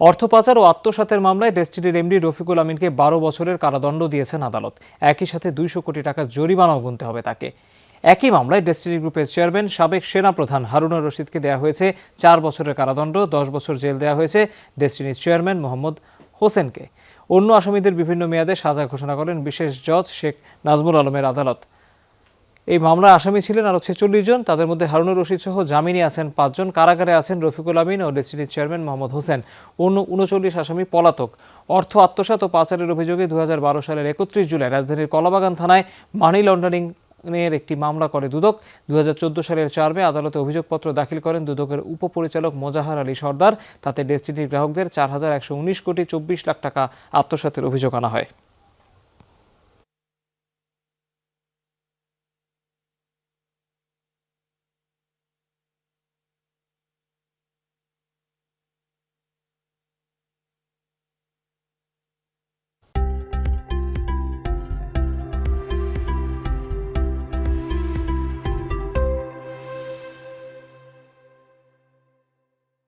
অর্থ পাচার ও আত্মসাতের মামলায় ডেসটিনির এমডি রফিকুল আমিনকে 12 বছরের কারাদণ্ড দিয়েছেন আদালত। একই সাথে 200 কোটি টাকা জরিমানাও গুনতে হবে তাকে। একই মামলায় ডেসটিনি গ্রুপের চেয়ারম্যান সাবেক সেনাপ্রধান হারুনুর রশিদকে দেওয়া হয়েছে 4 বছরের কারাদণ্ড, 10 বছর জেল দেওয়া হয়েছে ডেসটিনির চেয়ারম্যান মোহাম্মদ হোসেনকে। অন্য আসামিদের বিভিন্ন মেয়াদে সাজা ঘোষণা করেন বিশেষ জজ শেখ নাজমুল আলমের আদালত। এই মামলার আসামি ছিলেন আরও 46 জন। তাদের মধ্যে হারুনুর রশিদ সহ জামিনে আছেন 5 জন। কারাগারে আছেন রফিকুল আমিন ও ডেসটিনির চেয়ারম্যান মোহাম্মদ হোসেন। অন্য 39 আসামি পলাতক। অর্থ আত্মসাৎ ও পাচারের অভিযোগে 2012 সালের 31 জুলাই রাজধানীর কলাবাগান থানায় মানি লন্ডারিং এর একটি মামলা করে দুদক। 2014 সালের 4 মে আদালতে অভিযোগপত্র দাখিল করেন দুদকের উপপরিচালক মোজাহার আলী সর্দার। তাতে ডেসটিনির গ্রাহকদের 4,119 কোটি 24 লাখ টাকা আত্মসাতের অভিযোগ আনা হয়।